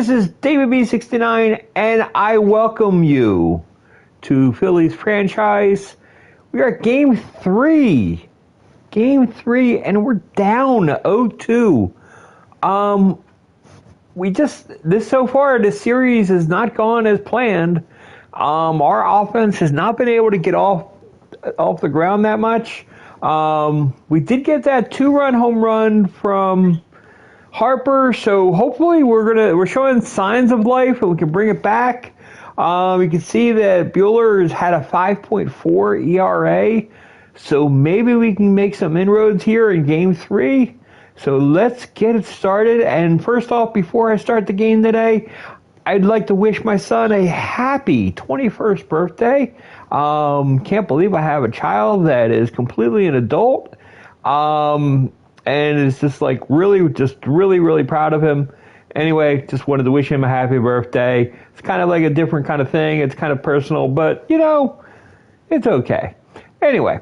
this is David B69, and I welcome you to Phillies franchise. We are at Game 3. Game 3, and we're down 0-2. So far, this series has not gone as planned. Our offense has not been able to get off the ground that much. We did get that 2-run home run from Harper, so hopefully we're showing signs of life and we can bring it back. You can see that Bueller has had a 5.4 ERA, so maybe we can make some inroads here in Game 3. So let's get it started. And first off, before I start the game today, I'd like to wish my son a happy 21st birthday. Can't believe I have a child that is completely an adult. And it's just really proud of him. Anyway, just wanted to wish him a happy birthday. It's kind of like a different kind of thing. It's kind of personal, but it's okay. Anyway,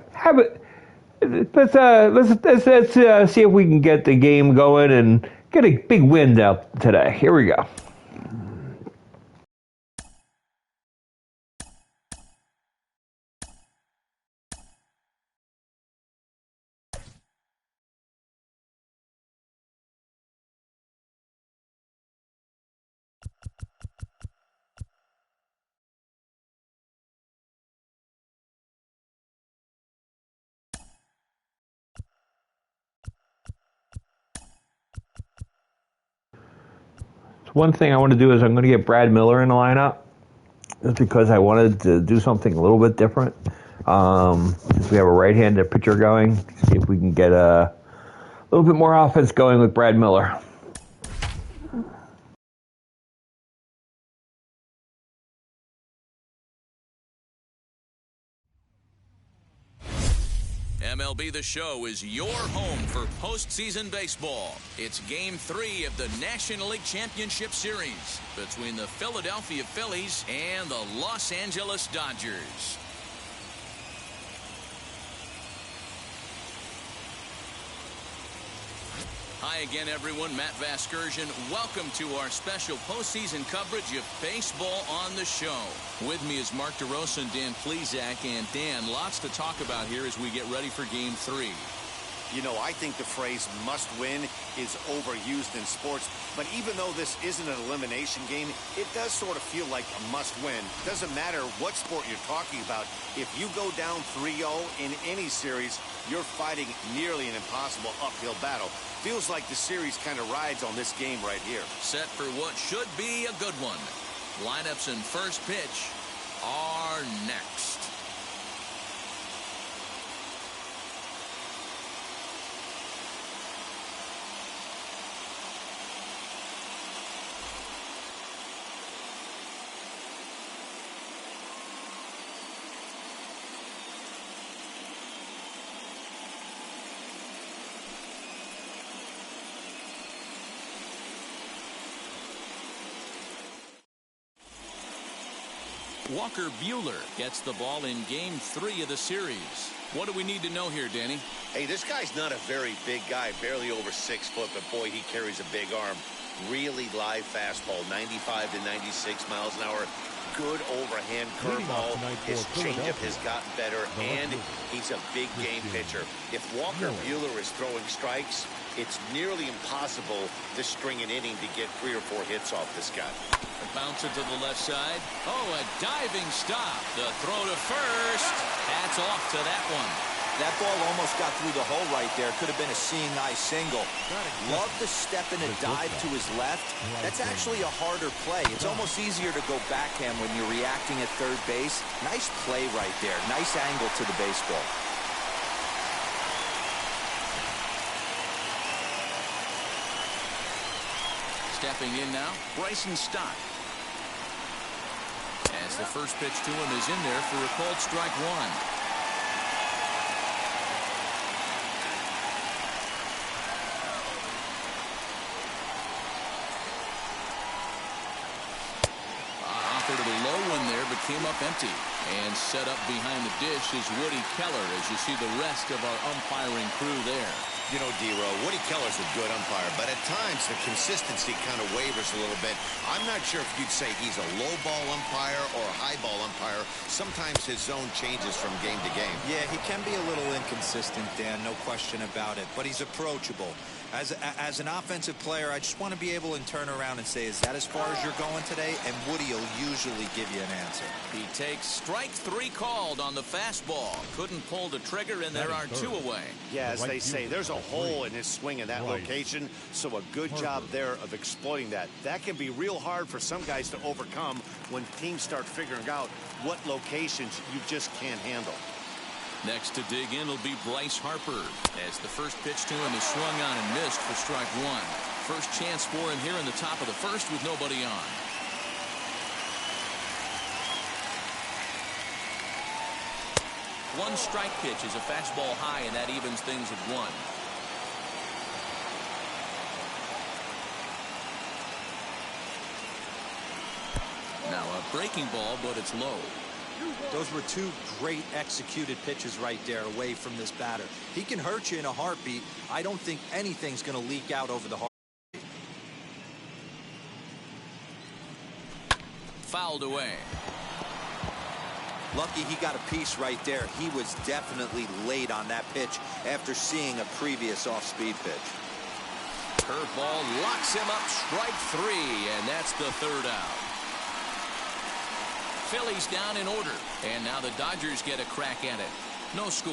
let's see if we can get the game going and get a big win out today. Here we go. One thing I want to do is I'm going to get Brad Miller in the lineup, just because I wanted to do something a little bit different. Since we have a right-handed pitcher going, see if we can get a little bit more offense going with Brad Miller. MLB The Show is your home for postseason baseball. It's Game 3 of the National League Championship Series between the Philadelphia Phillies and the Los Angeles Dodgers. Hi again, everyone. Matt Vasgersian. Welcome to our special postseason coverage of Baseball on the Show. With me is Mark DeRosa and Dan Plesac. And Dan, lots to talk about here as we get ready for Game 3. You know, I think the phrase must win is overused in sports, but even though this isn't an elimination game, it does sort of feel like a must win. Doesn't matter what sport you're talking about. If you go down 3-0 in any series, you're fighting nearly an impossible uphill battle. Feels like the series kind of rides on this game right here. Set for what should be a good one. Lineups and first pitch are next. Walker Bueller gets the ball in Game 3 of the series. What do we need to know here, Danny? Hey, this guy's not a very big guy, barely over 6 foot, but boy, he carries a big arm. Really live fastball, 95 to 96 miles an hour. Good overhand curveball. His changeup has gotten better, and he's a big game pitcher. If Walker Bueller is throwing strikes, it's nearly impossible to string an inning to get 3 or 4 hits off this guy. Bounce it to the left side. Oh, a diving stop. The throw to first. Hats off to that one. That ball almost got through the hole right there. Could have been a seeing eye single. Love the step and a dive to his left. That's actually a harder play. It's almost easier to go backhand when you're reacting at third base. Nice play right there. Nice angle to the baseball. Stepping in now, Bryson Stott. As the first pitch to him is in there for a called strike one. Offered a low one there, but came up empty. And set up behind the dish is Woody Keller, as you see the rest of our umpiring crew there. You know, D-Row, Woody Keller's a good umpire, but at times the consistency kind of wavers a little bit. I'm not sure if you'd say he's a low ball umpire or a high ball umpire. Sometimes his zone changes from game to game. Yeah, he can be a little inconsistent, Dan, no question about it, but he's approachable. As an offensive player, I just want to be able to turn around and say, is that as far as you're going today? And Woody will usually give you an answer. He takes strike 3 called on the fastball. Couldn't pull the trigger, and there are 2 away. Yeah, as they say, there's a hole in his swing in that location, so a good job there of exploiting that. That can be real hard for some guys to overcome when teams start figuring out what locations you just can't handle. Next to dig in will be Bryce Harper, as the first pitch to him is swung on and missed for strike 1. First chance for him here in the top of the first with nobody on. One strike pitch is a fastball high, and that evens things at 1. Now a breaking ball, but it's low. Those were 2 great executed pitches right there away from this batter. He can hurt you in a heartbeat. I don't think anything's going to leak out over the heartbeat. Fouled away. Lucky he got a piece right there. He was definitely late on that pitch after seeing a previous off-speed pitch. Curveball locks him up, strike 3, and that's the 3rd out. Phillies down in order, and now the Dodgers get a crack at it. No score.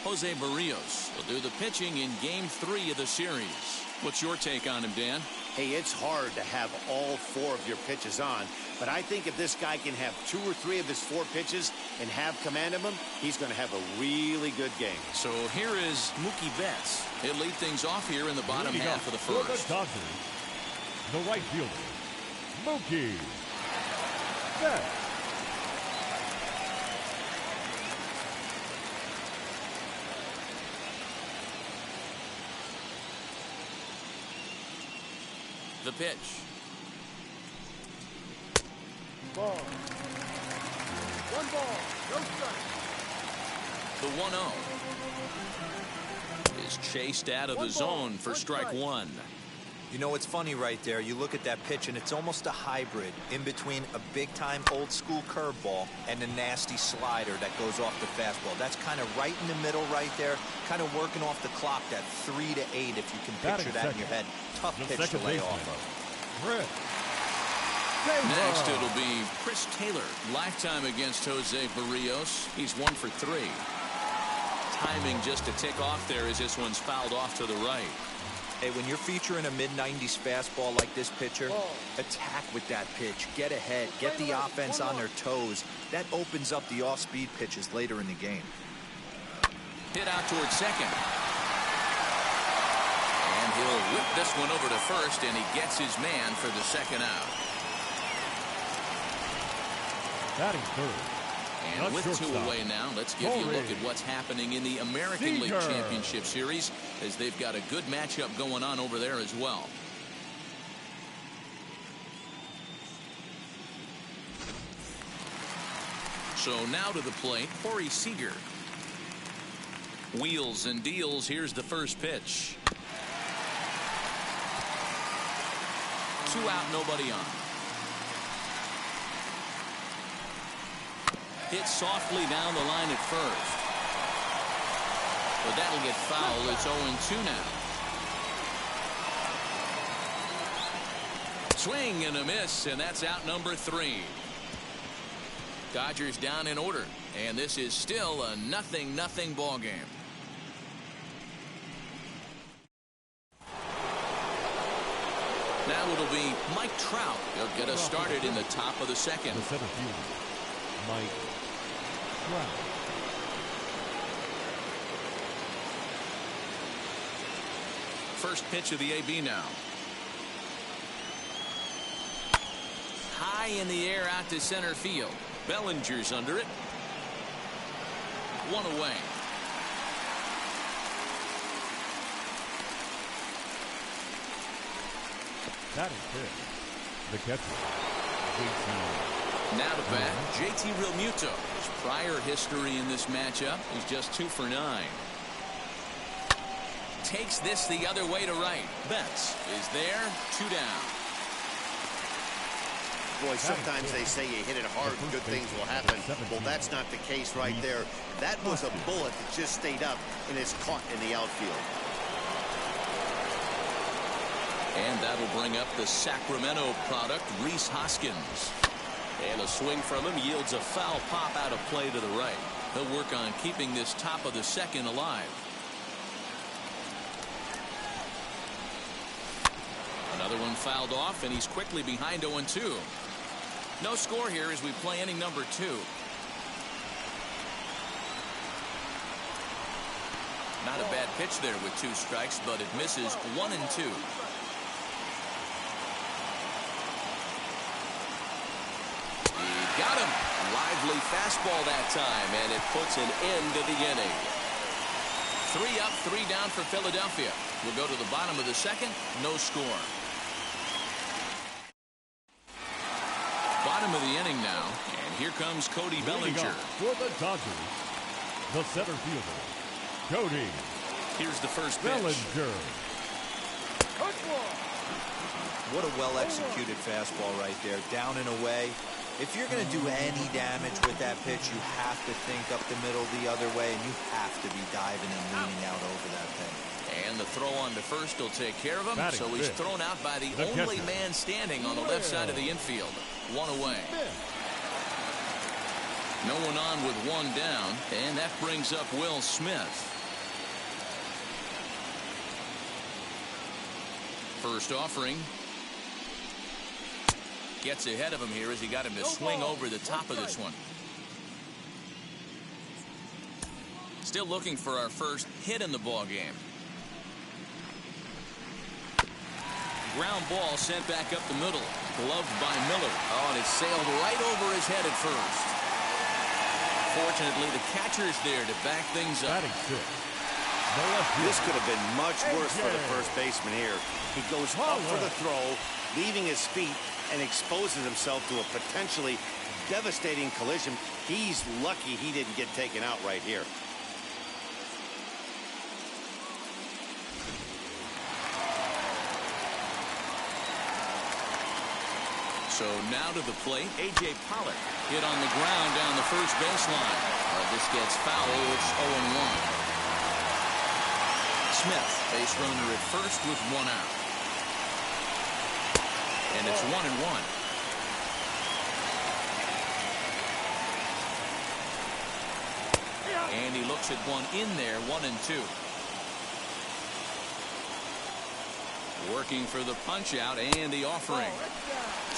Jose Barrios will do the pitching in Game 3 of the series. What's your take on him, Dan? Hey, it's hard to have all 4 of your pitches on, but I think if this guy can have 2 or 3 of his 4 pitches and have command of them, he's going to have a really good game. So here is Mookie Betts. He'll lead things off here in the bottom half of the first. For the Dodgers, the right fielder, Mookie Betts. The pitch. Ball. 1 ball, no strike. The 1-0 is chased out of the zone for strike 1. You know, it's funny right there. You look at that pitch, and it's almost a hybrid in between a big-time old-school curveball and a nasty slider that goes off the fastball. That's kind of right in the middle right there, kind of working off the clock, that 3 to 8, if you can picture that in your head. Tough pitch to lay off of. Next, it'll be Chris Taylor. Lifetime against Jose Barrios. He's 1 for 3. Timing just a tick off there as this one's fouled off to the right. Hey, when you're featuring a mid-90s fastball like this pitcher, attack with that pitch. Get ahead. Get the offense on their toes. That opens up the off-speed pitches later in the game. Hit out towards second. And he'll whip this one over to first, and he gets his man for the 2nd out. Batting third. And with 2 away now, let's give you a look at what's happening in the American League Championship Series, as they've got a good matchup going on over there as well. So now to the plate, Seeger. Wheels and deals. Here's the first pitch. 2 out, nobody on. Hit softly down the line at first. But that'll get foul. It's 0-2 now. Swing and a miss, and that's out number 3. Dodgers down in order, and this is still a 0-0 ball game. Now it'll be Mike Trout. He'll get us started in the top of the 2nd. The center fielder, Mike Trout. First pitch of the AB now. High in the air out to center field. Bellinger's under it. 1 away. That is good. The catcher, JT. Now to bat, JT Realmuto. His prior history in this matchup is just 2 for 9. Takes this the other way to right. Betts is there, 2 down. Boy, sometimes they say you hit it hard and good things will happen. Well, that's not the case right there. That was a bullet that just stayed up and is caught in the outfield. And that'll bring up the Sacramento product, Rhys Hoskins. And a swing from him yields a foul pop out of play to the right. He'll work on keeping this top of the second alive. Another one fouled off, and he's quickly behind 0-2. No score here as we play inning number 2. Not a bad pitch there with 2 strikes, but it misses 1-2. He got him. Lively fastball that time, and it puts an end to the inning. 3 up, 3 down for Philadelphia. We'll go to the bottom of the second. No score. Bottom of the inning now, and here comes Cody Bellinger. For the Dodgers, the center fielder, Cody. Here's the first pitch. Bellinger. What a well-executed fastball right there, down and away. If you're going to do any damage with that pitch, you have to think up the middle the other way, and you have to be diving and leaning out over that thing. And the throw on to first will take care of him, Batting so he's fifth. thrown out by the only man standing on the left side of the infield. 1 away. No one on with 1 down, and that brings up Will Smith. First offering. Gets ahead of him here as he got him to swing over the top of this one. Still looking for our first hit in the ball game. Ground ball sent back up the middle. Gloved by Miller. Oh, and it sailed right over his head at first. Fortunately, the catcher's there to back things up. This could have been much worse for the first baseman here. He goes up for the throw, leaving his feet, and exposes himself to a potentially devastating collision. He's lucky he didn't get taken out right here. So now to the plate, A.J. Pollock hit on the ground down the first baseline. This gets foul. It's 0-1. Smith, base runner at first with 1 out. And it's 1-1. And he looks at one in there, 1-2. Working for the punch out and the offering.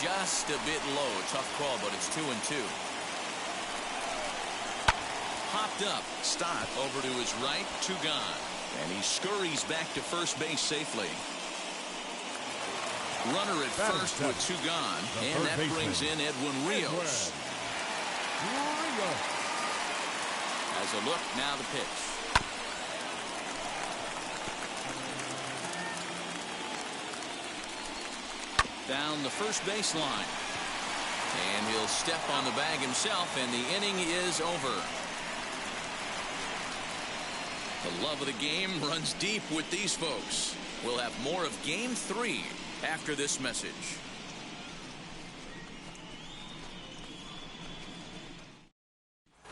Just a bit low. Tough call, but it's 2-2. Popped up. Stott over to his right. 2 gone. And he scurries back to first base safely. Runner at first with 2 gone. And that brings in Edwin Rios. As a look, now the pitch. Down the first baseline. And he'll step on the bag himself, and the inning is over. The love of the game runs deep with these folks. We'll have more of Game 3 after this message.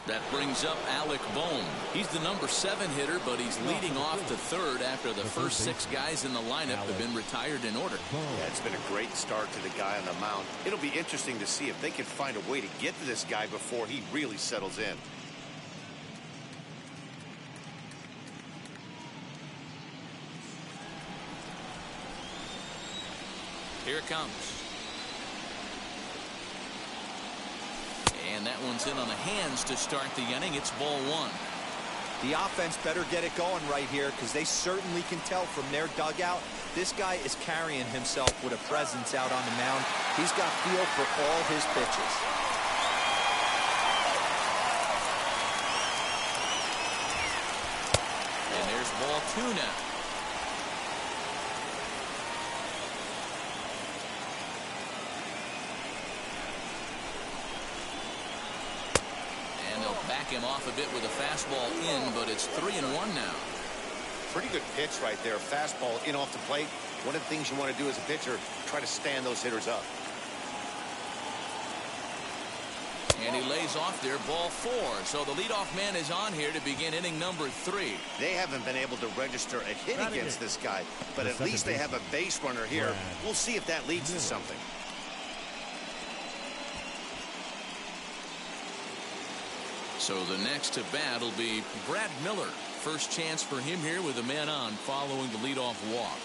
That brings up Alec Bohm. He's the number 7 hitter, but he's leading off to third after the first 6 guys in the lineup have been retired in order. Yeah, it's been a great start to the guy on the mound. It'll be interesting to see if they can find a way to get to this guy before he really settles in. Here it comes. And that one's in on the hands to start the inning. It's ball 1. The offense better get it going right here, because they certainly can tell from their dugout this guy is carrying himself with a presence out on the mound. He's got feel for all his pitches. And there's ball 2 now. back him off a bit with a fastball in, but it's 3-1 now. Pretty good pitch right there. Fastball in off the plate. One of the things you want to do as a pitcher, try to stand those hitters up. And he lays off there, ball 4. So the leadoff man is on here to begin inning number 3. They haven't been able to register a hit against this guy, but at least they have a base runner here. We'll see if that leads to something. So the next to bat will be Brad Miller. First chance for him here with a man on following the leadoff walk.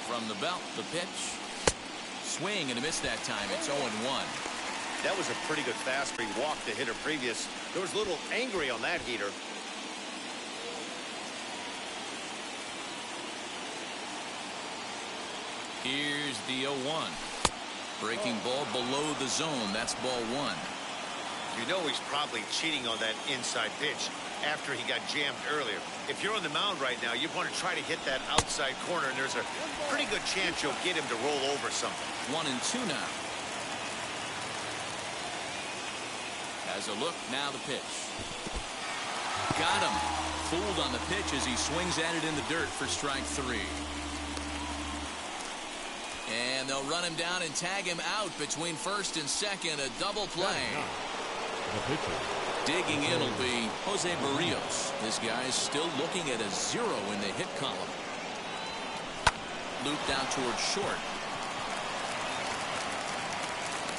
From the belt, the pitch. Swing and a miss that time. It's 0-1. That was a pretty good fastball. He walked the hitter previous. There was a little angry on that heater. Here's the 0-1. Breaking ball below the zone. That's ball 1. You know he's probably cheating on that inside pitch after he got jammed earlier. If you're on the mound right now, you want to try to hit that outside corner, and there's a pretty good chance you'll get him to roll over something. 1-2 now. As a look, now the pitch. Got him. Fooled on the pitch as he swings at it in the dirt for strike 3. And they'll run him down and tag him out between first and second. A double play. Digging in will be Jose Barrios. This guy's still looking at a 0 in the hit column. Looped out towards short.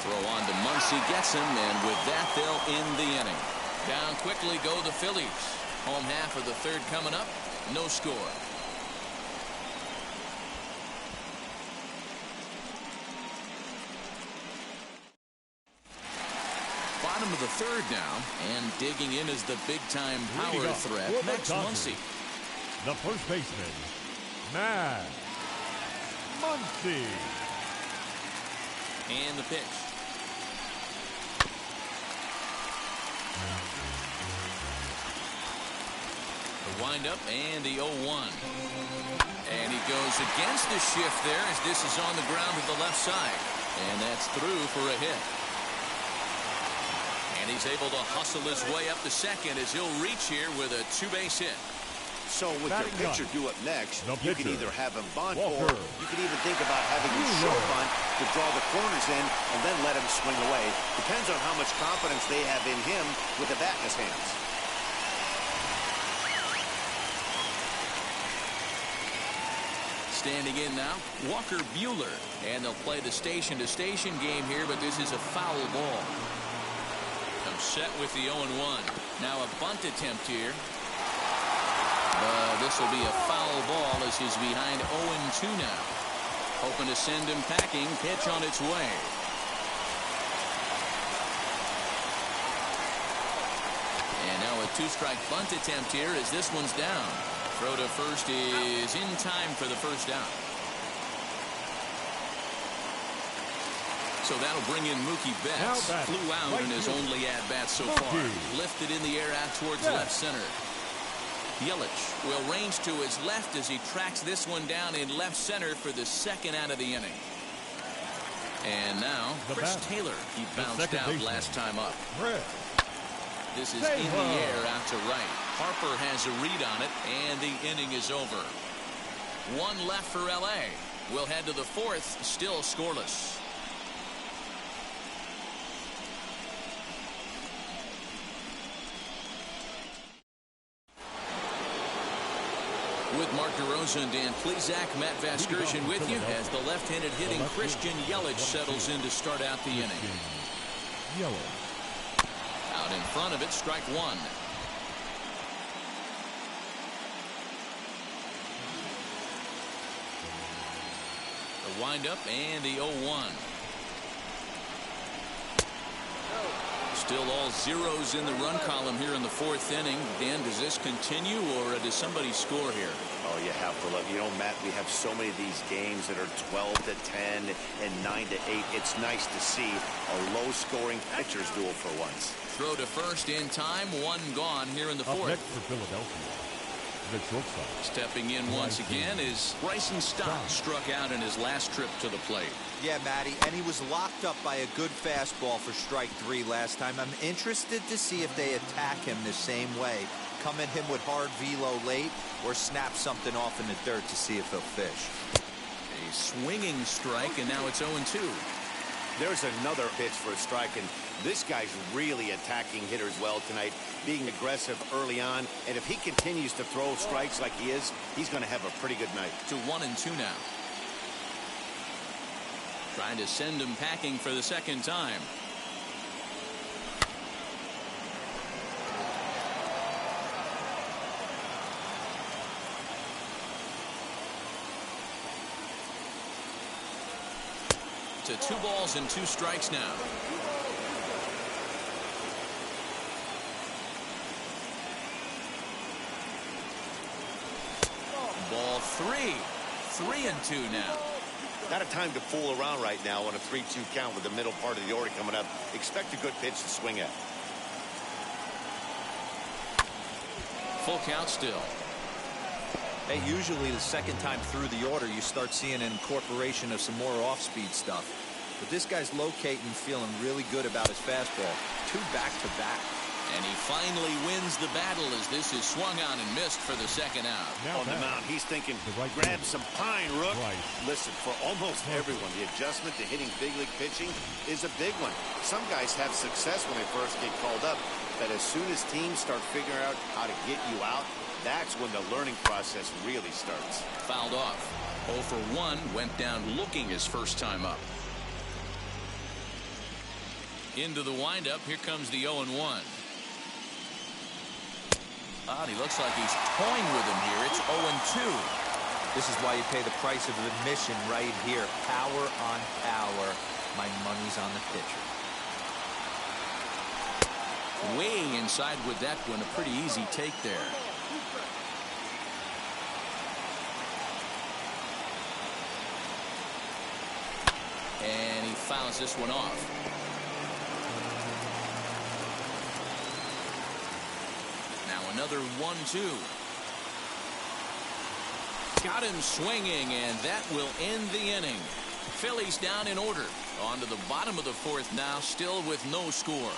Throw on to Muncie, gets him, and with that they'll end the inning. Down quickly go the Phillies. Home half of the third coming up. No score. Bottom of the third now, and digging in is the big-time power threat, Max Muncie. The first baseman, Max Muncie. And the pitch. The windup and the 0-1. And he goes against the shift there as this is on the ground to the left side. And that's through for a hit. And he's able to hustle his way up to second as he'll reach here with a 2-base hit. So with your pitcher do it next, you can either have him bunt, Walker. or you can even think about having him short bunt to draw the corners in and then let him swing away. Depends on how much confidence they have in him with the bat in his hands. Standing in now, Walker Bueller. And they'll play the station-to-station game here, but this is a foul ball. Set with the 0-1. Now a bunt attempt here. This will be a foul ball as he's behind 0-2 now. Hoping to send him packing. Pitch on its way. And now a 2-strike bunt attempt here as this one's down. Throw to first is in time for the first out. So that'll bring in Mookie Betts. Flew out in his only at-bat so far. Lifted in the air out towards left center. Yelich will range to his left as he tracks this one down in left center for the second out of the inning. And now Chris Taylor. He bounced out last time up. This is in the air out to right. Harper has a read on it, and the inning is over. One left for L.A. We'll head to the fourth, still scoreless. With Mark DeRosa and Dan Plesac, Matt Vasgersian with you as the left-handed hitting Christian Yelich settles in to start out the inning. Out in front of it, strike 1. The windup and the 0-1. Still all zeros in the run column here in the fourth inning. Dan, does this continue, or does somebody score here? Oh, you have to look. You know, Matt, we have so many of these games that are 12-10 and 9-8. It's nice to see a low-scoring pitcher's duel for once. Throw to first in time. One gone here in the fourth. Up next for Philadelphia, the shortstop. Stepping in once again is Bryson Stott. Struck out in his last trip to the plate. Yeah, Matty, and he was locked up by a good fastball for strike 3 last time. I'm interested to see if they attack him the same way. Come at him with hard velo late or snap something off in the dirt to see if he'll fish. A swinging strike, and now it's 0-2. There's another pitch for a strike, and this guy's really attacking hitters well tonight, being aggressive early on, and if he continues to throw strikes like he is, he's going to have a pretty good night. To 1-2 now. Trying to send him packing for the second time. To 2 balls and 2 strikes now. Ball 3. 3-2 now. Not a time to fool around right now on a 3-2 count with the middle part of the order coming up. Expect a good pitch to swing at. Full count still. Hey, usually the second time through the order, you start seeing an incorporation of some more off-speed stuff. But this guy's locating, feeling really good about his fastball. 2 back-to-back. And he finally wins the battle as this is swung on and missed for the second out. Now On the mound, he's thinking, grab some pine, Rook. Listen, for almost everyone, the adjustment to hitting big league pitching is a big one. Some guys have success when they first get called up, but as soon as teams start figuring out how to get you out, that's when the learning process really starts. Fouled off. 0 for 1, went down looking his first time up. Into the windup, here comes the 0-1. He looks like he's toying with him here. It's 0-2. This is why you pay the price of admission right here. Power on power. My money's on the pitcher. Way inside with that one. A pretty easy take there. And he fouls this one off. Another 1-2. Got him swinging, and that will end the inning. Phillies down in order. On to the bottom of the 4th now, still with no score.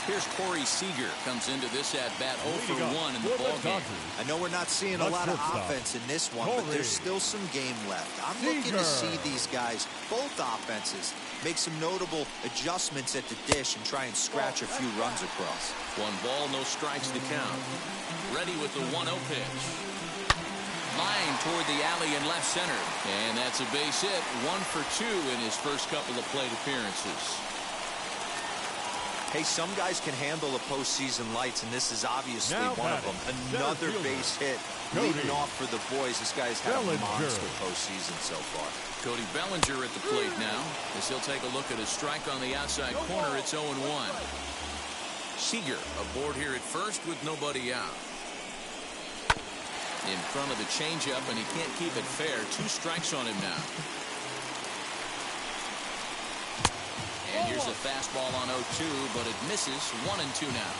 Here's Corey Seeger, comes into this at bat 0 for 1 in the ballgame. I know we're not seeing a lot of offense in this one, but there's still some game left. I'm looking to see these guys, both offenses, make some notable adjustments at the dish and try and scratch a few runs across. 1 ball, no strikes to count. Ready with the 1-0 pitch. Line toward the alley in left center. And that's a base hit. 1 for 2 in his first couple of plate appearances. Hey, some guys can handle the postseason lights, and this is obviously one of them. Another base hit leading off for the boys. This guy's had a monster postseason so far. Cody Bellinger at the plate now, as he'll take a look at a strike on the outside corner. It's 0-1. Seeger aboard here at first with nobody out. In front of the changeup, and he can't keep it fair. 2 strikes on him now. And here's a fastball on 0-2, but it misses. 1-2 now.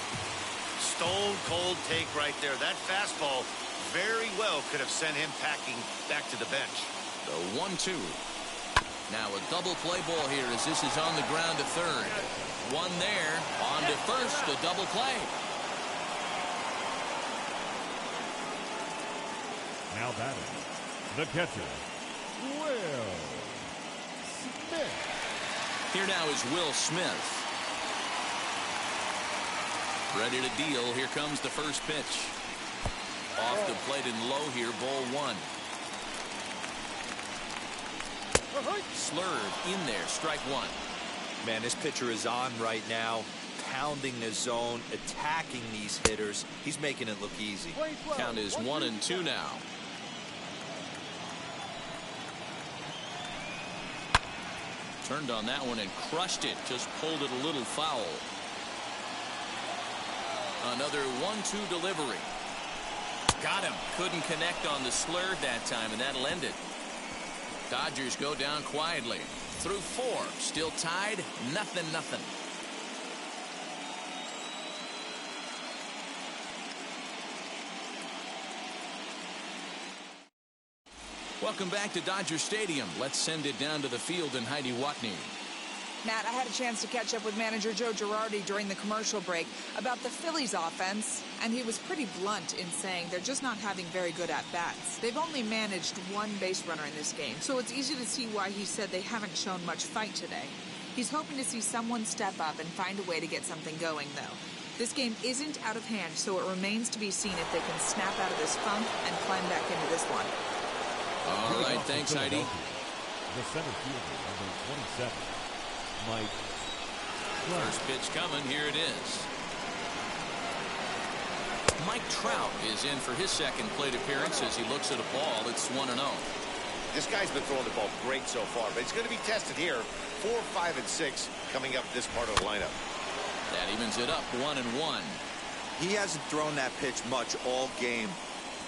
Stone cold take right there. That fastball very well could have sent him packing back to the bench. The 1-2. Now a double play ball here as this is on the ground to third. 1 there. On to first. A double play. Now batting, the catcher, Will Smith. Here now is Will Smith. Ready to deal. Here comes the first pitch. Off the plate and low here, ball 1. Slurve in there, strike 1. Man, this pitcher is on right now, pounding the zone, attacking these hitters. He's making it look easy. Count is 1-2 now. Turned on that one and crushed it. Just pulled it a little foul. Another 1-2 delivery. Got him. Couldn't connect on the slurve that time, and that'll end it. Dodgers go down quietly. Through 4. Still tied. 0-0. Welcome back to Dodger Stadium. Let's send it down to the field and Heidi Watney. Matt, I had a chance to catch up with manager Joe Girardi during the commercial break about the Phillies offense, and he was pretty blunt in saying they're just not having very good at-bats. They've only managed one base runner in this game, so it's easy to see why he said they haven't shown much fight today. He's hoping to see someone step up and find a way to get something going, though. This game isn't out of hand, so it remains to be seen if they can snap out of this funk and climb back into this one. All right, thanks, Heidi. The center fielder, number 27, Mike. First pitch coming. Here it is. Mike Trout is in for his second plate appearance as he looks at a ball. It's 1-0. This guy's been throwing the ball great so far, but it's going to be tested here. 4, 5, and 6 coming up this part of the lineup. That evens it up 1-1. He hasn't thrown that pitch much all game.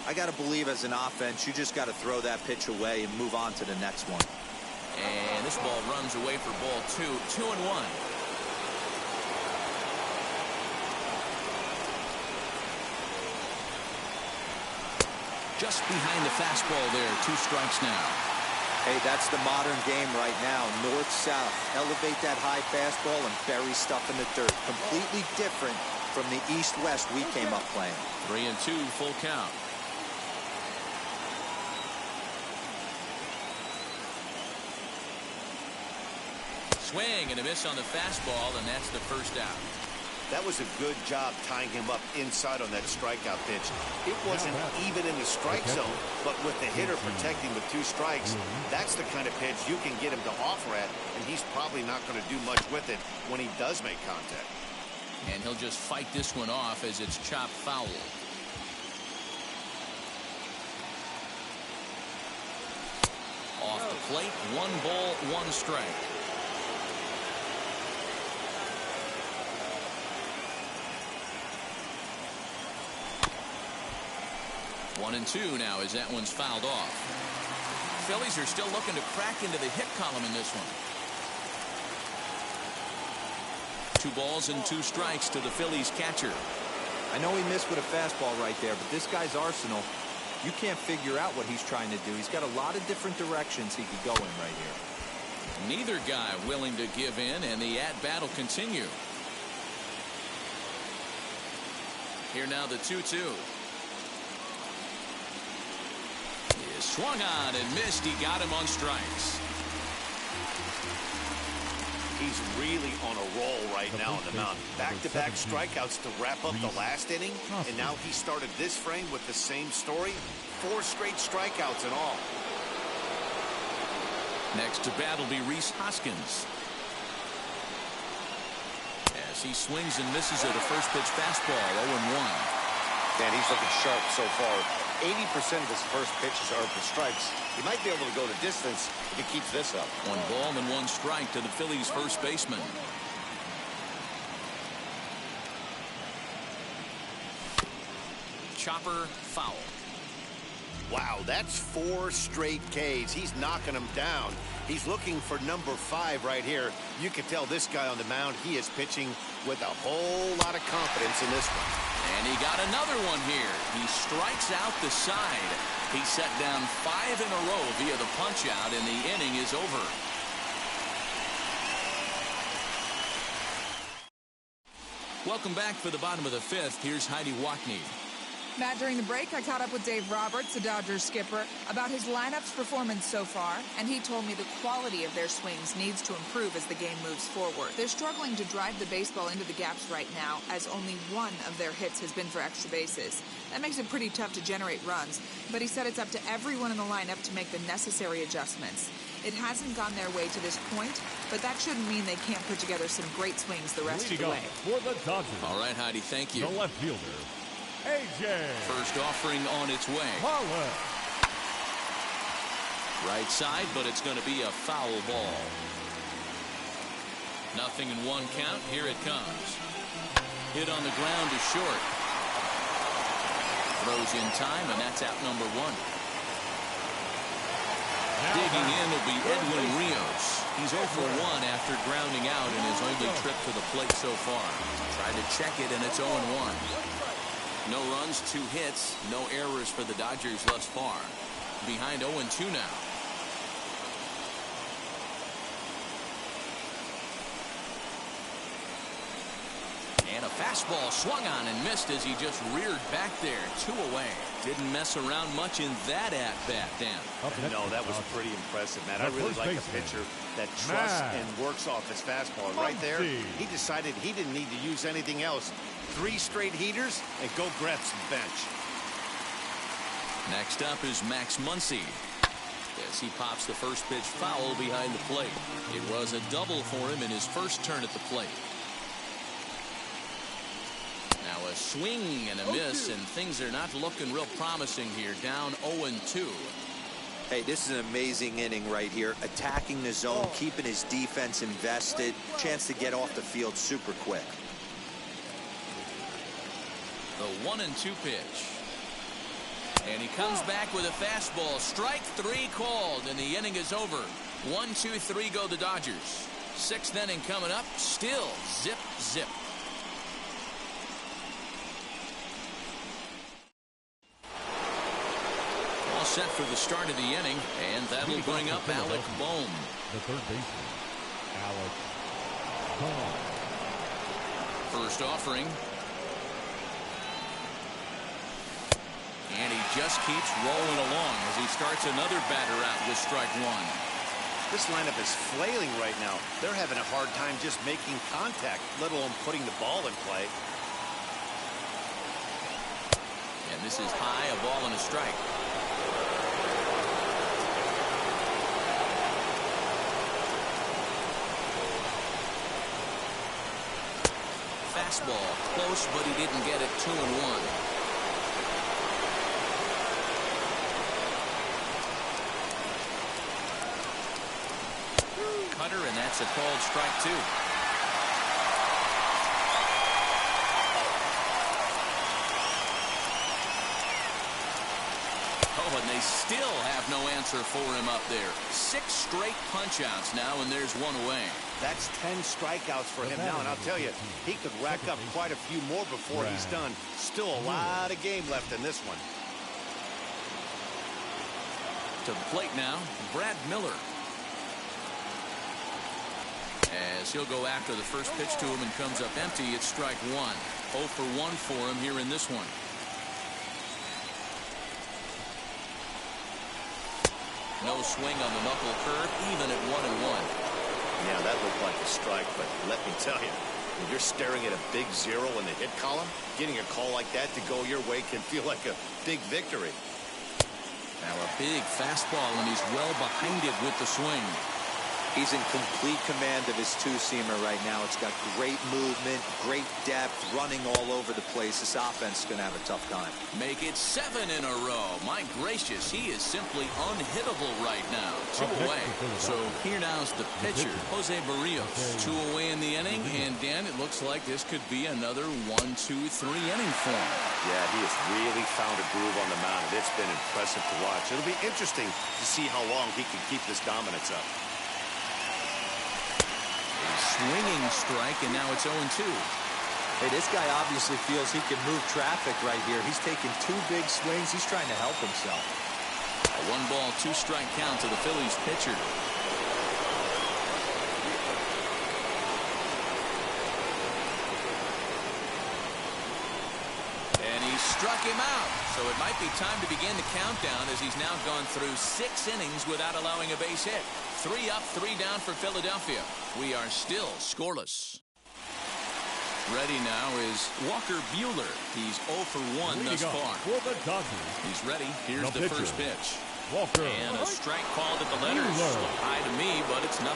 I got to believe as an offense, you just got to throw that pitch away and move on to the next one. And this ball runs away for ball 2. 2-1. Just behind the fastball there. 2 strikes now. Hey, that's the modern game right now. North-south. Elevate that high fastball and bury stuff in the dirt. Completely different from the east-west we came up playing. 3-2, full count. Swing and a miss on the fastball, and that's the first out. That was a good job tying him up inside on that strikeout pitch. It wasn't even in the strike zone, but with the hitter protecting with 2 strikes, that's the kind of pitch you can get him to offer at, and he's probably not going to do much with it when he does make contact. And he'll just fight this one off as it's chopped foul. Off the plate, 1 ball, 1 strike. 1-2 now as that one's fouled off. Phillies are still looking to crack into the hit column in this one. 2 balls and 2 strikes to the Phillies catcher. I know he missed with a fastball right there, but this guy's arsenal, you can't figure out what he's trying to do. He's got a lot of different directions he could go in right here. Neither guy willing to give in, and the at-bat will continue. Here now the 2-2. Swung on and missed. He got him on strikes. He's really on a roll right now on the mound. Back-to-back strikeouts to wrap up the last inning, and now he started this frame with the same story. 4 straight strikeouts in all. Next to bat will be Rhys Hoskins. As he swings and misses at a first pitch fastball, 0-1. Man, he's looking sharp so far. 80% of his first pitches are for strikes. He might be able to go the distance if he keeps this up. 1 ball and 1 strike to the Phillies' first baseman. Chopper foul. Wow, that's 4 straight Ks. He's knocking them down. He's looking for number 5 right here. You can tell this guy on the mound, he is pitching with a whole lot of confidence in this one. And he got another one here. He strikes out the side. He set down 5 in a row via the punch-out, and the inning is over. Welcome back for the bottom of the 5th. Here's Heidi Watney. Matt, during the break, I caught up with Dave Roberts, the Dodgers skipper, about his lineup's performance so far, and he told me the quality of their swings needs to improve as the game moves forward. They're struggling to drive the baseball into the gaps right now, as only 1 of their hits has been for extra bases. That makes it pretty tough to generate runs, but he said it's up to everyone in the lineup to make the necessary adjustments. It hasn't gone their way to this point, but that shouldn't mean they can't put together some great swings the rest of the way. For the Dodgers. All right, Heidi, thank you. The left fielder, AJ. First offering on its way. Bueller. Right side, but it's going to be a foul ball. 0-1 count. Here it comes. Hit on the ground to short. Throws in time, and that's out number 1. Digging in will be Edwin Rios. He's 0 for 1 after grounding out in his only trip to the plate so far. Tried to check it, and it's 0-1. No runs, 2 hits, no errors for the Dodgers thus far. behind 0-2 now. And a fastball swung on and missed as he just reared back there. 2 away. Didn't mess around much in that at-bat, Dan. No, that was pretty impressive, man. I really like a pitcher that trusts and works off his fastball. And right there, he decided he didn't need to use anything else. 3 straight heaters and go grab some bench. Next up is Max Muncie. As he pops the first pitch foul behind the plate. It was a double for him in his first turn at the plate. Now a swing and a miss, and things are not looking real promising here. Down 0-2. Hey, this is an amazing inning right here. Attacking the zone, keeping his defense invested. Chance to get off the field super quick. The 1-2 pitch. And he comes back with a fastball. Strike 3 called, and the inning is over. 1-2-3 go the Dodgers. 6th inning coming up. Still zip, zip. All set for the start of the inning, and that'll bring up Alec Bohm. The third baseman, Alec Bohm. First offering. And he just keeps rolling along as he starts another batter out with strike 1. This lineup is flailing right now. They're having a hard time just making contact, let alone putting the ball in play. And this is high, a ball and a strike. Fastball close, but he didn't get it. 2-1. Cutter, and that's a called strike 2. Oh, and they still have no answer for him up there. 6 straight punch-outs now, and there's 1 away. That's 10 strikeouts for him now, and I'll tell you, he could rack up quite a few more before he's done. Still a lot of game left in this one. To the plate now, Brad Miller. As he'll go after the first pitch to him and comes up empty, it's strike 1. 0 for 1 for him here in this one. No swing on the knuckle curve, even at 1-1. Yeah, that looked like a strike, but let me tell you, when you're staring at a big 0 in the hit column, getting a call like that to go your way can feel like a big victory. Now a big fastball, and he's well behind it with the swing. He's in complete command of his 2-seamer right now. It's got great movement, great depth, running all over the place. This offense is going to have a tough time. Make it 7 in a row. My gracious, he is simply unhittable right now. 2 away. So here now's the pitcher, Jose Barrios. 2 away in the inning, and Dan, it looks like this could be another 1-2-3 inning for him. Yeah, he has really found a groove on the mound. It's been impressive to watch. It'll be interesting to see how long he can keep this dominance up. Swinging strike, and now it's 0-2. Hey, this guy obviously feels he can move traffic right here. He's taking 2 big swings. He's trying to help himself. A 1-ball, 2-strike count to the Phillies pitcher. And he struck him out. So it might be time to begin the countdown as he's now gone through 6 innings without allowing a base hit. 3 up, 3 down for Philadelphia. We are still scoreless. Ready now is Walker Bueller. He's 0 for 1 thus far. For the Dodgers. He's ready. Here's the first pitch. Walker. And a strike called at the letters. Look high to me, but it's 0-1.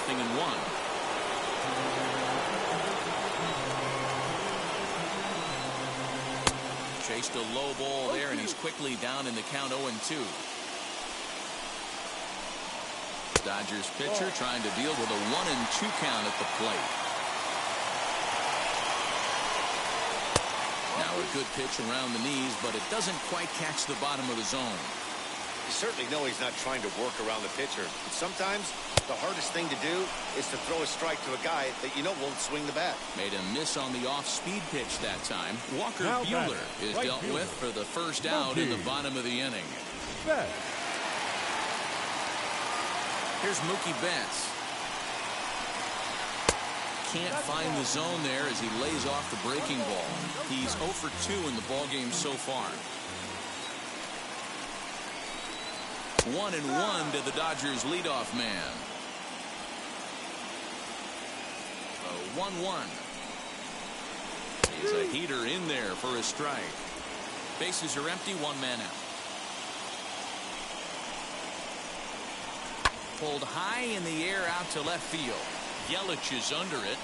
Chased a low ball there, and he's quickly down in the count 0-2. Dodgers pitcher trying to deal with a 1-2 count at the plate. Now a good pitch around the knees, but it doesn't quite catch the bottom of the zone. You certainly know he's not trying to work around the pitcher. But sometimes the hardest thing to do is to throw a strike to a guy that you know won't swing the bat. Made a miss on the off-speed pitch that time. Walker Bueller is dealt with for the first out in the bottom of the inning. Here's Mookie Betts. Can't find the zone there as he lays off the breaking ball. He's 0 for 2 in the ballgame so far. 1-1 to the Dodgers leadoff man. 1-1. He's a heater in there for a strike. Bases are empty, 1 man out. Pulled high in the air out to left field. Yelich is under it.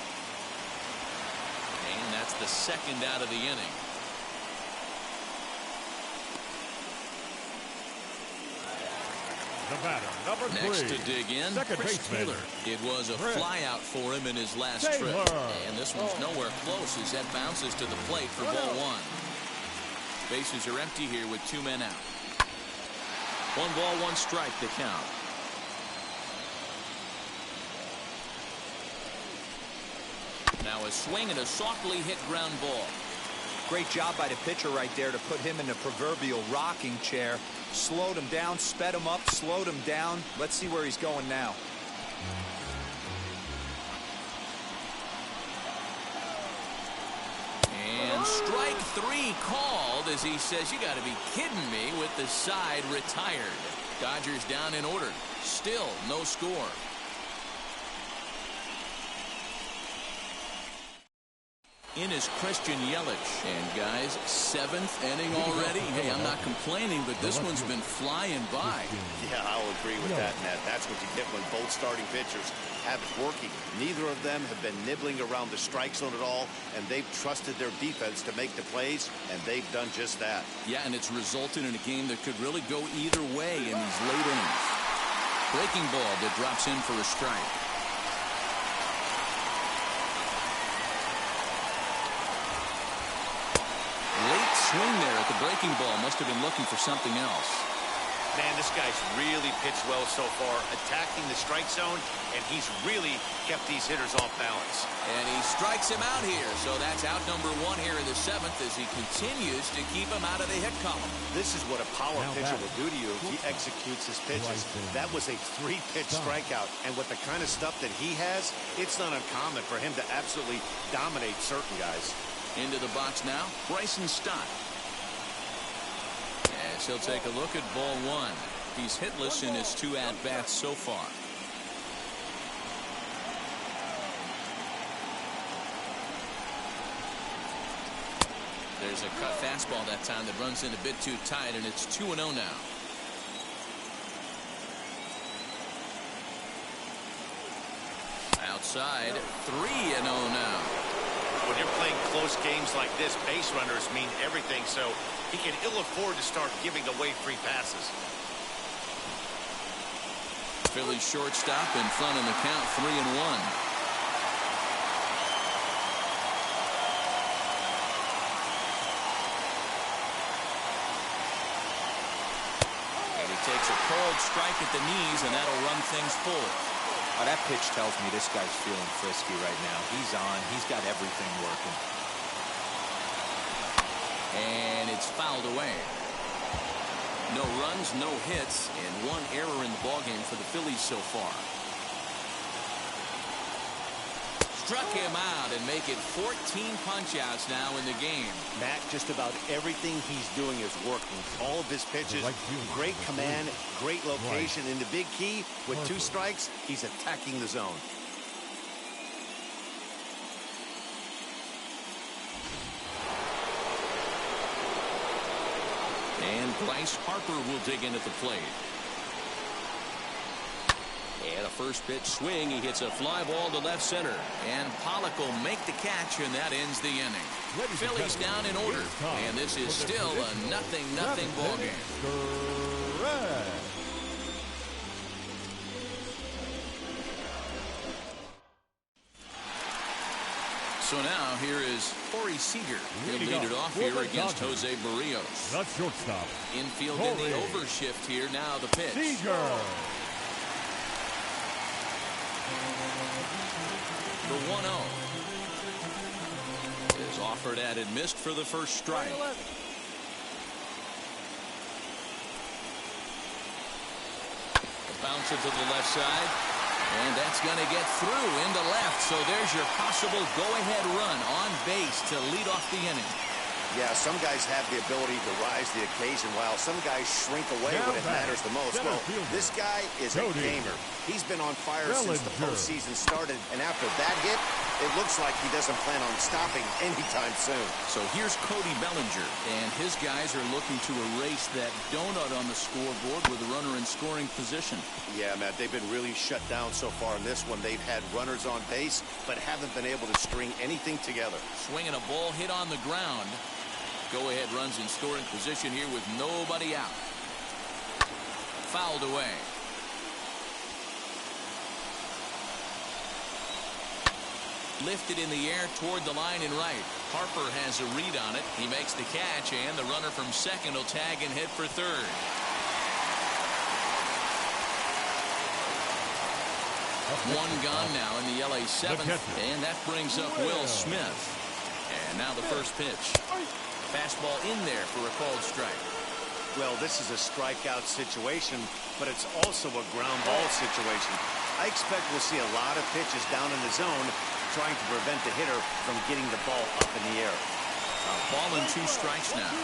And that's the second out of the inning. The batter, number 3. Next to dig in, second Chris baseman. Taylor. It was a flyout for him in his last trip. And this one's nowhere close as that bounces to the plate for ball 1. Bases are empty here with 2 men out. 1 ball, 1 strike to count. Now a swing and a softly hit ground ball. Great job by the pitcher right there to put him in the proverbial rocking chair. Slowed him down, sped him up, slowed him down. Let's see where he's going now. And strike 3 called as he says, you got to be kidding me, with the side retired. Dodgers down in order. Still no score. In is Christian Yelich. And guys, 7th inning already. Hey, I'm not complaining, but this one's been flying by. Yeah, I'll agree with that, Ned. That's what you get when both starting pitchers have it working. Neither of them have been nibbling around the strike zone at all, and they've trusted their defense to make the plays, and they've done just that. Yeah, and it's resulted in a game that could really go either way in these late innings. Breaking ball that drops in for a strike. Swing there at the breaking ball. Must have been looking for something else. Man, this guy's really pitched well so far, attacking the strike zone, and he's really kept these hitters off balance. And he strikes him out here, so that's out number 1 here in the 7th as he continues to keep him out of the hit column. This is what a power pitcher will do to you if he executes his pitches. That was a 3-pitch strikeout, and with the kind of stuff that he has, it's not uncommon for him to absolutely dominate certain guys. Into the box now, Bryson Stott. As he'll take a look at ball 1. He's hitless in his 2 at-bats so far. There's a cut fastball that time that runs in a bit too tight, and it's 2-0 now. Outside, 3-0 now. When you're playing close games like this, base runners mean everything, so he can ill afford to start giving away free passes. Phillies shortstop in front in the count, 3-1. And he takes a cold strike at the knees, and that'll run things full. Oh, that pitch tells me this guy's feeling frisky right now. He's on. He's got everything working. And it's fouled away. No runs, no hits, and 1 error in the ballgame for the Phillies so far. Struck him out and make it 14 punch-outs now in the game. Matt, just about everything he's doing is working. All of his pitches, great command, great location, and the big key, with 2 strikes, he's attacking the zone. And Bryce Harper will dig in at the plate. And a first pitch swing. He hits a fly ball to left center. And Pollock will make the catch, and that ends the inning. Phillies down in order. And this is still a 0-0 ball game. So now here is Corey Seeger. He'll lead it off here against Jose Barrios. That's shortstop. Infield in the overshift here. Now the pitch. Seeger. The 1-0 is offered at and missed for the first strike. Bounce it to the left side. And that's going to get through into left. So there's your possible go-ahead run on base to lead off the inning. Yeah, some guys have the ability to rise to the occasion, while some guys shrink away when it matters the most. Well, this guy is a gamer. He's been on fire since the postseason started, and after that hit, it looks like he doesn't plan on stopping anytime soon. So here's Cody Bellinger, and his guys are looking to erase that donut on the scoreboard with a runner in scoring position. Yeah, Matt, they've been really shut down so far in this one. They've had runners on base, but haven't been able to string anything together. Swinging a ball hit on the ground. Go-ahead runs in scoring position here with nobody out. Fouled away. Lifted in the air toward the line and right. Harper has a read on it. He makes the catch, and the runner from second will tag and head for third. One gone now in the LA seventh, and that brings up Will Smith. And now the first pitch. Fastball in there for a called strike. Well, this is a strikeout situation, but it's also a ground ball situation. I expect we'll see a lot of pitches down in the zone trying to prevent the hitter from getting the ball up in the air. Ball and 2 strikes now.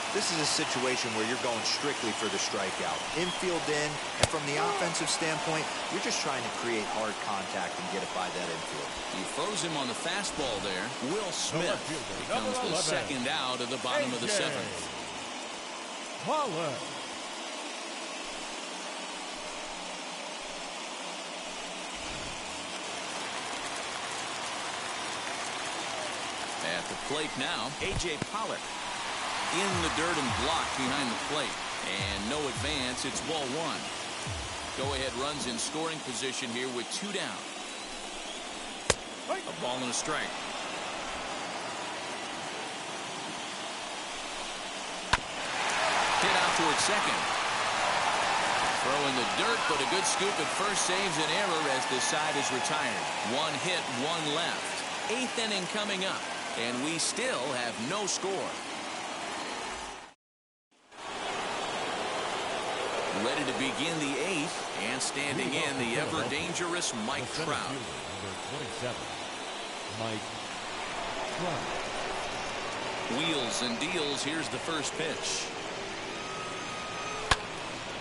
This is a situation where you're going strictly for the strikeout. Infield in, and from the offensive standpoint, you're just trying to create hard contact and get it by that infield. He throws him on the fastball there. Will Smith becomes the second out of the bottom of the seventh. Bueller. At the plate now, A.J. Pollock. In the dirt and blocked behind the plate. And no advance. It's ball 1. Go-ahead runs in scoring position here with 2 down. A ball and a strike. Hit out towards second. Throw in the dirt, but a good scoop at first saves an error as this side is retired. 1 hit, 1 left. 8th inning coming up, and we still have no score. Ready to begin the 8th, and standing in the ever-dangerous Mike Trout. Number 27, Mike Trout. Wheels and deals. Here's the first pitch.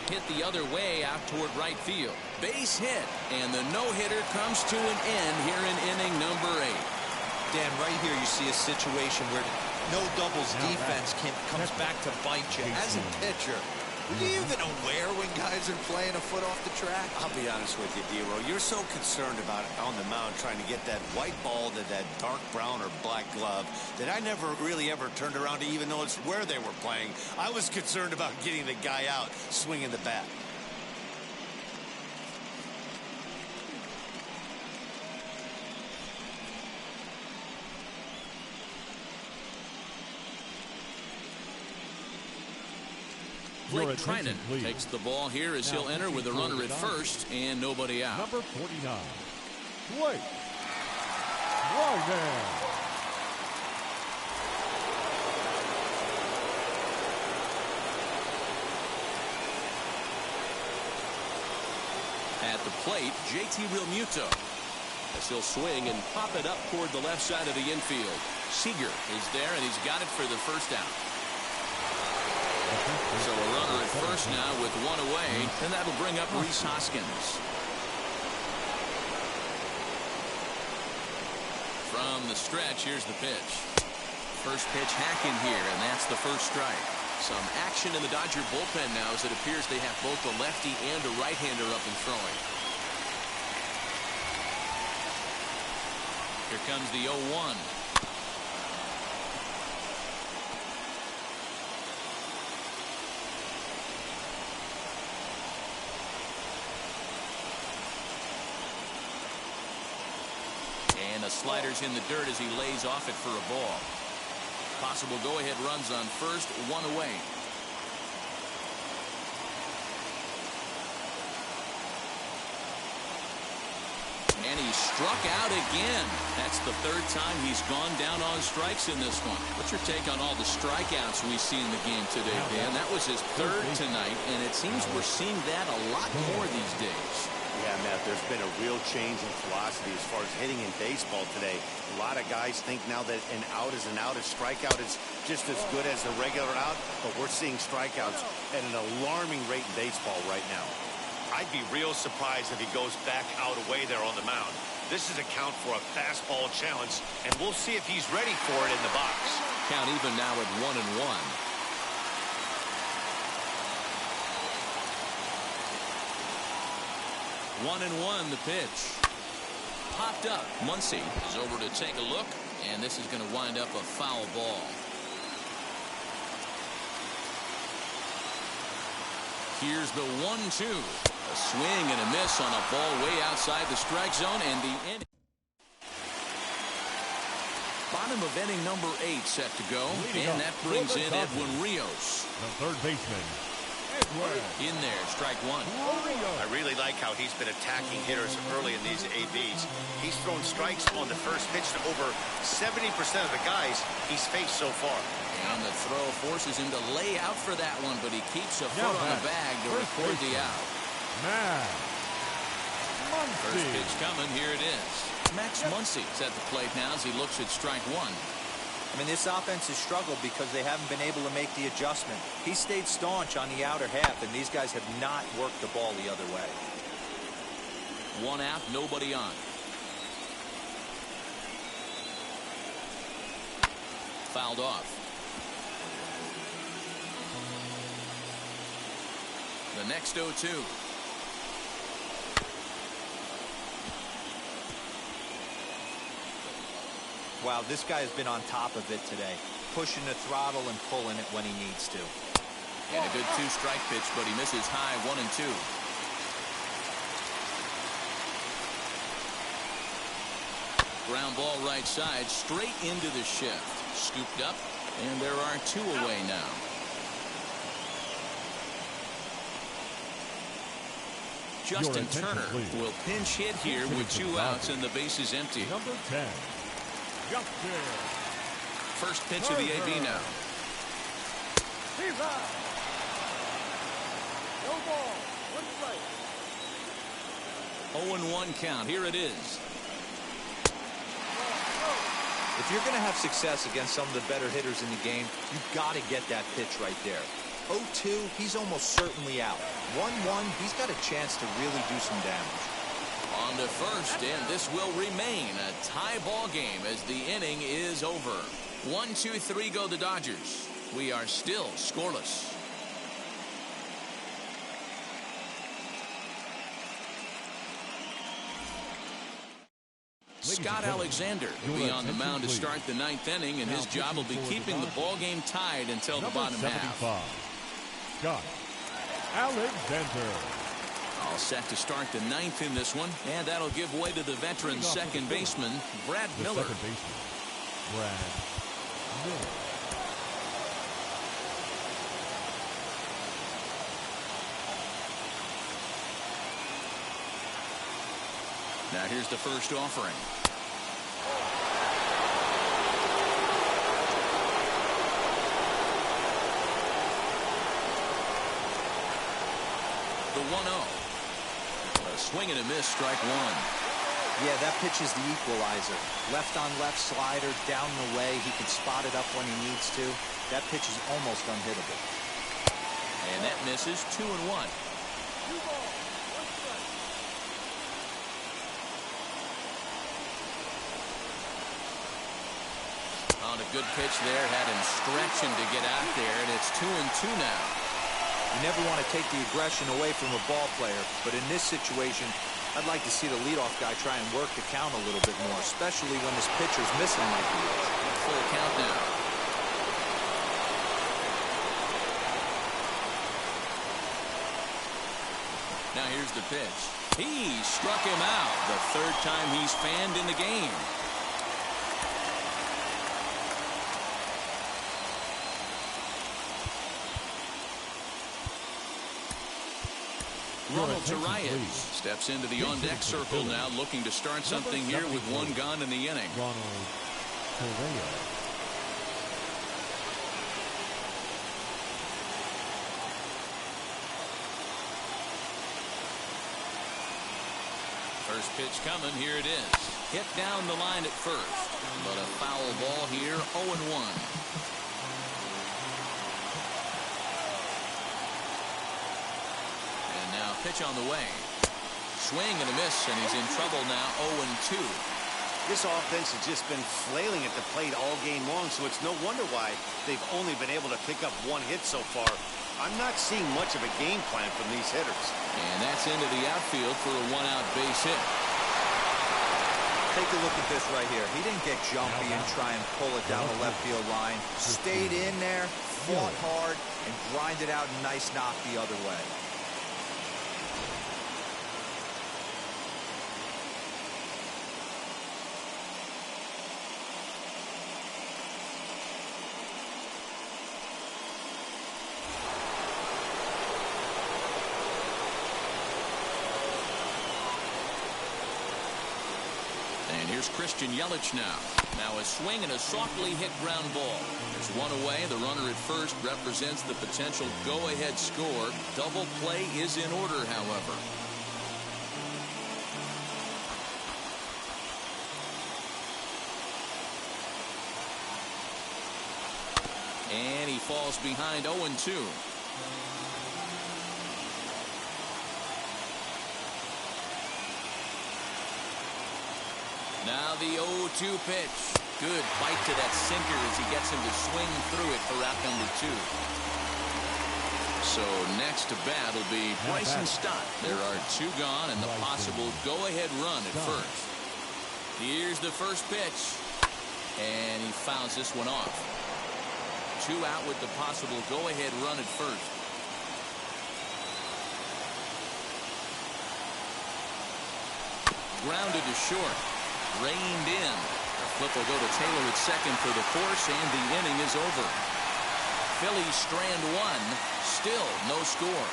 Hit the other way out toward right field. Base hit, and the no-hitter comes to an end here in inning number 8. Dan, right here you see a situation where no doubles defense comes back to bite you. As a pitcher, are you even aware when guys are playing a foot off the track? I'll be honest with you, D-Row. You're so concerned about it on the mound trying to get that white ball to that dark brown or black glove that I never really ever turned around to even notice where they were playing. I was concerned about getting the guy out swinging the bat. Blake Trinan takes the ball here as he'll enter with a runner at first and nobody out. Number 49, Blake Trinan. At the plate, JT Realmuto. As he'll swing and pop it up toward the left side of the infield. Seeger is there, and he's got it for the first out. So a runner at first now with 1 away, and that'll bring up Rhys Hoskins. From the stretch, here's the pitch. First pitch hacking here, and that's the first strike. Some action in the Dodger bullpen now as it appears they have both a lefty and a right-hander up and throwing. Here comes the 0-1. And the slider's in the dirt as he lays off it for a ball. Possible go-ahead runs on first, 1 away. And And he struck out again. That's the third time he's gone down on strikes in this one. What's your take on all the strikeouts we see in the game today, Dan? That was his third tonight, and it seems we're seeing that a lot more these days. Yeah, Matt, there's been a real change in philosophy as far as hitting in baseball today. A lot of guys think now that an out is an out, a strikeout is just as good as a regular out, but we're seeing strikeouts at an alarming rate in baseball right now. I'd be real surprised if he goes back out away there on the mound. This is a count for a fastball challenge, and we'll see if he's ready for it in the box. Count even now at 1-1. 1-1 the pitch. Popped up. Muncie is over to take a look, and this is going to wind up a foul ball. Here's the 1-2. A swing and a miss on a ball way outside the strike zone, and the inning. Bottom of inning number 8 set to go, and that brings in Edwin Rios. The third baseman. In there, strike one. I really like how he's been attacking hitters early in these ABs. He's thrown strikes on the first pitch to over 70% of the guys he's faced so far. And the throw forces him to lay out for that one, but he keeps a foot on the bag to record the out. First pitch coming, here it is. Max Muncie's at the plate now as he looks at strike one. I mean, this offense has struggled because they haven't been able to make the adjustment. He stayed staunch on the outer half, and these guys have not worked the ball the other way. One out, nobody on. Fouled off. The next 0-2. Wow, this guy has been on top of it today, pushing the throttle and pulling it when he needs to. And a good 2-strike pitch, but he misses high 1-2. Ground ball right side, straight into the shift. Scooped up, and there are 2 away now. Justin Turner will pinch hit here with 2 outs and the base is empty. Number 10. First pitch of the AB now. 0-1 count. Here it is. If you're going to have success against some of the better hitters in the game, you've got to get that pitch right there. 0-2, he's almost certainly out. 1-1, he's got a chance to really do some damage. On to first, and this will remain a tie ball game as the inning is over. 1-2-3 go the Dodgers. We are still scoreless. Scott Alexander will be on the mound to start the 9th inning, and his job will be keeping the ball game tied until the bottom half. Scott Alexander. All set to start the 9th in this one, and that'll give way to the veteran second baseman, Brad Miller. Second baseman, Brad Miller. Now here's the first offering. The 1-0. A swing and a miss, strike one. Yeah, that pitch is the equalizer. Left on left slider, down the way. He can spot it up when he needs to. That pitch is almost unhittable. And that misses, 2-1. On a good pitch there, had him stretching to get out there, and it's 2-2 now. You never want to take the aggression away from a ball player, but in this situation, I'd like to see the leadoff guy try and work the count a little bit more, especially when this pitcher's missing like he is. Full count now. Now here's the pitch. He struck him out the third time he's fanned in the game. Ronald Rios steps into the on-deck circle now, looking to start something here with one gone in the inning. First pitch coming. Here it is. Hit down the line at first, but a foul ball here. 0-1. Now pitch on the way. Swing and a miss, and he's in trouble now. 0-2. This offense has just been flailing at the plate all game long, so it's no wonder why they've only been able to pick up one hit so far. I'm not seeing much of a game plan from these hitters. And that's into the outfield for a one-out base hit. Take a look at this right here. He didn't get jumpy and try and pull it down the left field line. Stayed in there, fought hard, and grinded out a nice knock the other way. Here's Christian Yelich now. Now a swing and a softly hit ground ball. There's one away. The runner at first represents the potential go-ahead score. Double play is in order, however. And he falls behind 0-2. Now the 0-2 pitch. Good bite to that sinker as he gets him to swing through it for out number 2. So next to bat will be Bryson Stott. There are 2 gone and the possible go-ahead run at first. Here's the first pitch. And he fouls this one off. 2 out with the possible go-ahead run at first. Grounded to short. Reined in. The flip will go to Taylor at second for the force, and the inning is over. Phillies strand 1. Still no score.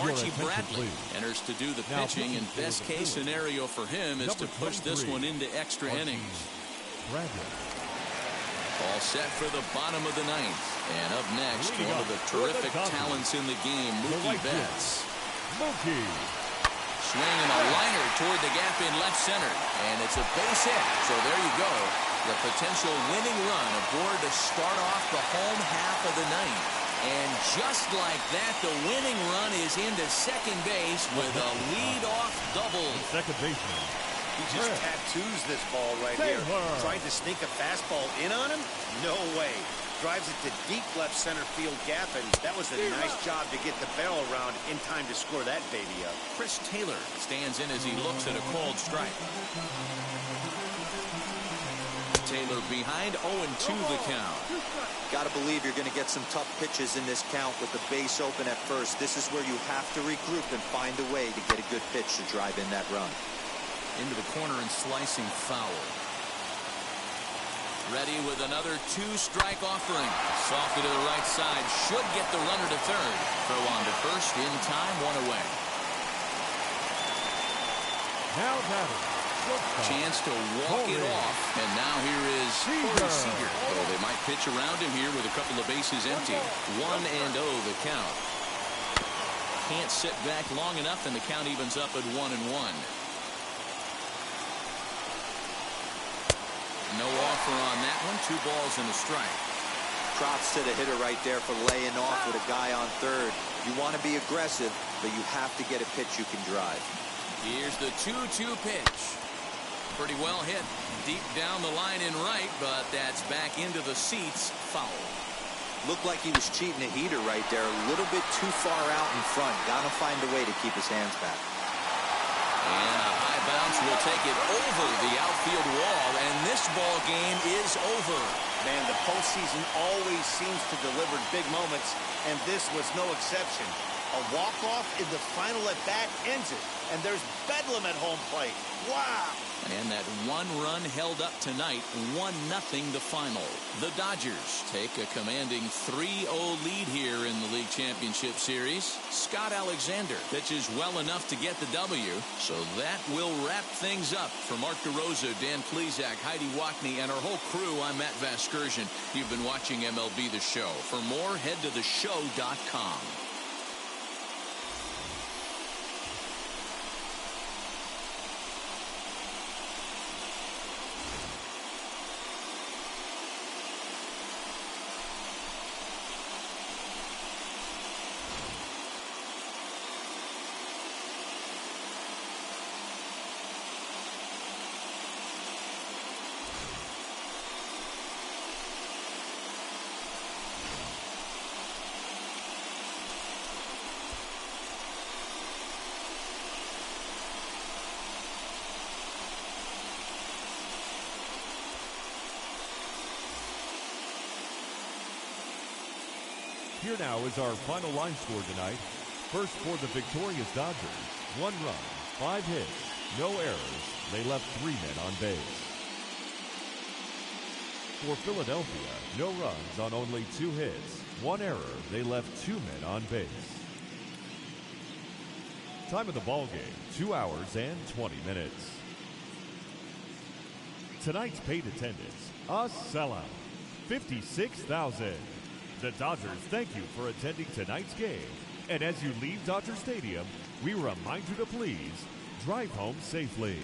Archie Bradley enters to do the pitching, and best case scenario for him is to push this one into extra innings. All set for the bottom of the 9th. And up next, one of the terrific talents in the game, Mookie Betts. Swinging a liner toward the gap in left center, and it's a base hit. So there you go. The potential winning run aboard to start off the home half of the 9th. And just like that, the winning run is into second base with a lead-off double. Second baseman. He just tattoos this ball right here. Trying to sneak a fastball in on him? No way. Drives it to deep left center field gap, and that was a nice job to get the barrel around in time to score that baby up. Chris Taylor stands in as he looks at a called strike. Taylor behind 0-2 the count. Got to believe you're going to get some tough pitches in this count with the base open at first. This is where you have to regroup and find a way to get a good pitch to drive in that run. Into the corner and slicing foul. Ready with another 2-strike offering. Softed to the right side. Should get the runner to third. Throw on to first in time. 1 away. Now batting. Chance to walk it off. And now here is Seeger. Oh, they might pitch around him here with a couple of bases empty. 1-0 the count. Can't sit back long enough, and the count evens up at 1-1. No offer on that one. 2 balls and a strike. Props to the hitter right there for laying off with a guy on third. You want to be aggressive, but you have to get a pitch you can drive. Here's the 2-2 pitch. Pretty well hit deep down the line in right, but that's back into the seats. Foul. Looked like he was cheating a heater right there. A little bit too far out in front. Got to find a way to keep his hands back. And a high that bounce will take it over the outfield wall, and this ball game is over. Man, the postseason always seems to deliver big moments, and this was no exception. A walk-off in the final at-bat ends it, and there's bedlam at home plate. Wow! And that one run held up tonight, 1-0 the final. The Dodgers take a commanding 3-0 lead here in the League Championship Series. Scott Alexander pitches well enough to get the W, so that will wrap things up. For Mark DeRosa, Dan Plesac, Heidi Wackney, and our whole crew, I'm Matt Vasgersian. You've been watching MLB The Show. For more, head to theshow.com. Here now is our final line score tonight. First for the victorious Dodgers, 1 run, 5 hits, no errors. They left 3 men on base. For Philadelphia, no runs on only 2 hits, 1 error. They left 2 men on base. Time of the ball game, 2 hours and 20 minutes. Tonight's paid attendance, a sellout, 56,000. The Dodgers thank you for attending tonight's game. And as you leave Dodger Stadium, we remind you to please drive home safely.